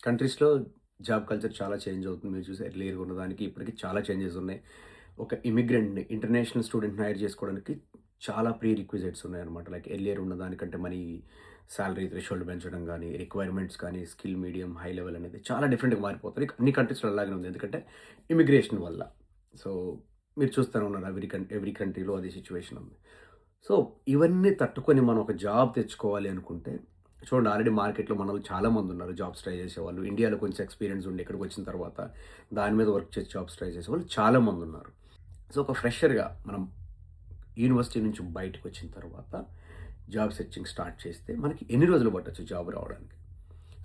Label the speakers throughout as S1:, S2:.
S1: కంట్రీస్‌లో job culture చాలా change అవుతుంది. మీరు చూసి ఎర్లియర్‌గా ఉన్నదానికి ఇప్పటికి చాలా చేంజెస్ ఉన్నాయి. ఒక ఇమిగ్రెంట్‌ని, ఇంటర్నేషనల్ స్టూడెంట్‌ని హైర్ చేసుకోవడానికి చాలా ప్రీ రిక్విజిట్స్ ఉన్నాయన్నమాట. లైక్ ఎర్లియర్ ఉన్నదానికంటే మనీ సాలరీ థ్రెషోల్డ్ పెంచడం గానీ, రిక్వైర్మెంట్స్ కానీ, స్కిల్ మీడియం, హై లెవెల్ అనేది చాలా డిఫరెంట్‌గా మారిపోతాయి. అన్ని కంట్రీస్‌లో అలాగే ఉంది. ఎందుకంటే ఇమిగ్రేషన్ వల్ల. సో, మీరు చూస్తూనే ఉన్నారు ఎవ్రీ కంట్రీలో అదే సిట్యుయేషన్ ఉంది. సో, ఇవన్నీ తట్టుకొని మనం ఒక జాబ్ తెచ్చుకోవాలి అనుకుంటే చూడండి ఆల్రెడీ మార్కెట్‌లో మనోళ్ళు చాలామందున్నారు జాబ్స్ ట్రై చేసేవాళ్ళు. ఇండియాలో కొంచెం ఎక్స్‌పీరియన్స్ ఉండి ఇక్కడికొచ్చిన తర్వాత దాని మీద వర్క్ చేసి జాబ్స్ ట్రై చేసేవాళ్ళు చాలామందున్నారు. సో, ఒక ఫ్రెషర్‌గా మనం యూనివర్సిటీ నుంచి బయటకొచ్చిన తర్వాత జాబ్ సెర్చింగ్ స్టార్ట్ చేస్తే మనకి ఎన్ని రోజులు పట్టొచ్చు జాబ్ రావడానికి?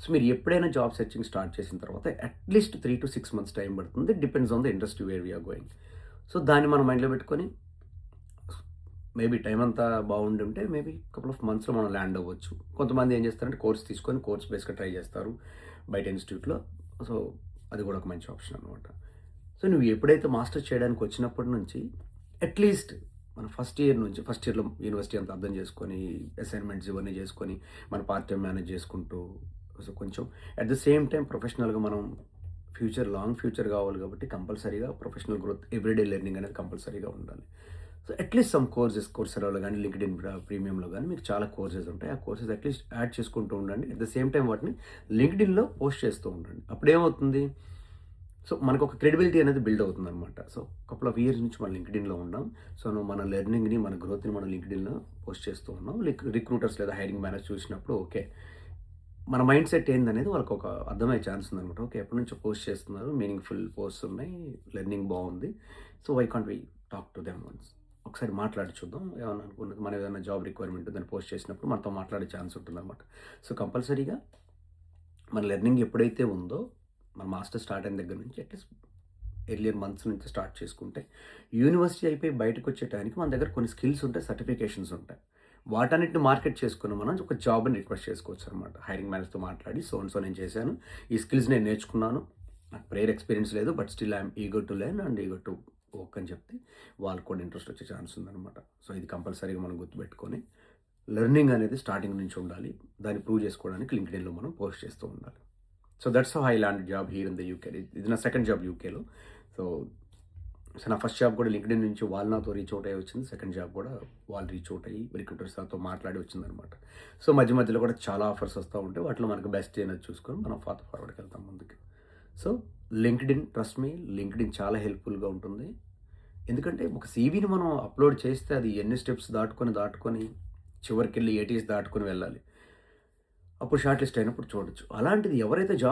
S1: సో, మీరు ఎప్పుడైనా జాబ్ సెర్చింగ్ స్టార్ట్ చేసిన తర్వాత అట్‌లీస్ట్ 3-6 మంత్స్ టైం పడుతుంది. Depends on the industry where we are going. So, దాన్ని మనం మైండ్‌లో పెట్టుకొని మేబీ టైం అంతా బాగుండుంటే మేబీ కపుల్ ఆఫ్ మంత్స్‌లో మనం ల్యాండ్ అవ్వచ్చు. కొంతమంది ఏం చేస్తారంటే కోర్స్ తీసుకొని కోర్స్ బేస్‌గా ట్రై చేస్తారు బయట ఇన్‌స్టిట్యూట్‌లో. సో, అది కూడా ఒక మంచి ఆప్షన్ అనమాట. సో, నువ్వు ఎప్పుడైతే మాస్టర్స్ చేయడానికి వచ్చినప్పటి నుంచి అట్‌లీస్ట్ మన ఫస్ట్ ఇయర్‌లో యూనివర్సిటీ అంతా అర్థం చేసుకొని, అసైన్‌మెంట్స్ ఇవన్నీ చేసుకొని, మన పార్ట్ టైమ్ మేనేజ్ చేసుకుంటూ సో, కొంచెం అట్ ద సేమ్ టైమ్ ప్రొఫెషనల్‌గా మనం లాంగ్ ఫ్యూచర్ కావాలి కాబట్టి కంపల్సరీగా ప్రొఫెషనల్ గ్రోత్ ఎవ్రీడే లెర్నింగ్ అనేది కంపల్సరీగా ఉండాలి. సో, అట్‌లీస్ట్ సమ్ కోర్సెరాలో గానీ, లింక్డ్ఇన్ ప్రీమియంలో గానీ మీకు చాలా కోర్సెస్ ఉంటాయి. ఆ కోర్సెస్ అట్‌లీస్ట్ యాడ్ చేసుకుంటూ ఉండండి. అట్ ద సేమ్ టైమ్ వాటిని లింక్డ్ఇన్‌లో పోస్ట్ చేస్తూ ఉండండి. అప్పుడేమవుతుంది? సో, మనకొక క్రెడిబిలిటీ అనేది బిల్డ్ అవుతుందనమాట. సో, కపుల్ ఆఫ్ ఇయర్స్ నుంచి మనం లింక్డ్ఇన్‌లో ఉన్నాం. సో, మన లెర్నింగ్‌ని, మన గ్రోత్‌ని మనం లింక్డ్ఇన్‌లో పోస్ట్ చేస్తూ ఉన్నాం. రిక్రూటర్స్ లేదా హైరింగ్ మేనేజర్ చూసినప్పుడు ఓకే. మన మైండ్ సెట్ ఏందనేది వాళ్ళకొక అర్థమయ్యే ఛాన్స్ ఉందనమాట. ఓకే. ఎప్పటినుంచో పోస్ట్ చేస్తున్నారు. మీనింగ్‌ఫుల్ పోస్ట్స్ ఉన్నాయి. లెర్నింగ్ బావుంది. So, why can't we talk to them once. ఒకసారి మాట్లాడి చూద్దాం. ఏమన్నా అనుకున్నది మనం ఏదైనా జాబ్ రిక్వైర్మెంట్ దాన్ని పోస్ట్ చేసినప్పుడు మనతో మాట్లాడే ఛాన్స్ ఉంటుందనమాట. సో, కంపల్సరీగా మన లెర్నింగ్ ఎప్పుడైతే ఉందో, మన మాస్టర్స్ స్టార్ట్ అయిన దగ్గర నుంచి అట్‌లీస్ట్ ఎర్లియర్ మంత్స్ నుంచి స్టార్ట్ చేసుకుంటే, యూనివర్సిటీ అయిపోయి బయటకొచ్చే టైంకి మన దగ్గర కొన్ని స్కిల్స్ ఉంటాయి, సర్టిఫికేషన్స్ ఉంటాయి. వాటన్నిటిని మార్కెట్ చేసుకొని మనం ఒక జాబ్‌ని రిక్వెస్ట్ చేసుకోవచ్చనమాట. హైరింగ్ మేనేజర్‌తో మాట్లాడి సో అండ్ సో నేను చేశాను. ఈ స్కిల్స్ నేను నేర్చుకున్నాను. నాకు ప్రేయర్ ఎక్స్‌పీరియన్స్ లేదు. But still I'm eager to learn and eager to work అని చెప్తే వాళ్ళకి కూడా ఇంట్రెస్ట్ వచ్చే ఛాన్స్ ఉందనమాట. సో, ఇది కంపల్సరీగా మనం గుర్తుపెట్టుకొని లెర్నింగ్ అనేది స్టార్టింగ్ నుంచి ఉండాలి. దాన్ని ప్రూవ్ చేసుకోవడానికి లింక్డ్ఇన్‌లో మనం పోస్ట్ చేస్తూ ఉండాలి. So, that's how I land job here in the UK. ఇది నా సెకండ్ జాబ్ యూకేలో. సో, నా ఫస్ట్ జాబ్ కూడా లింక్డ్ఇన్ నుంచి వాళ్ళు నాతో రీచ్ అవుట్ అయ్యి వచ్చింది. సెకండ్ జాబ్ కూడా వాళ్ళు రీచ్ అవుట్ అయ్యి రిక్రూటర్స్‌తో మాట్లాడి వచ్చిందనమాట. సో, మధ్య మధ్యలో కూడా చాలా ఆఫర్స్ వస్తా ఉంటాయి. వాటిలో మనకు బెస్ట్ అనేది చూసుకొని మనం ఫార్వర్డ్‌కి వెళ్తాం ముందుకి. So, LinkedIn trust me LinkedIn చాలా హెల్ప్‌ఫుల్‌గా ఉంటుంది. ఎందుకంటే ఒక సీవీని మనం అప్‌లోడ్ చేస్తే అది ఎన్ని స్టెప్స్ దాటుకొని చివరికెళ్ళి ఏటీఎస్ దాటుకొని వెళ్ళాలి. అప్పుడు షార్ట్ లిస్ట్ అయినప్పుడు చూడొచ్చు. అలాంటిది ఎవరైతే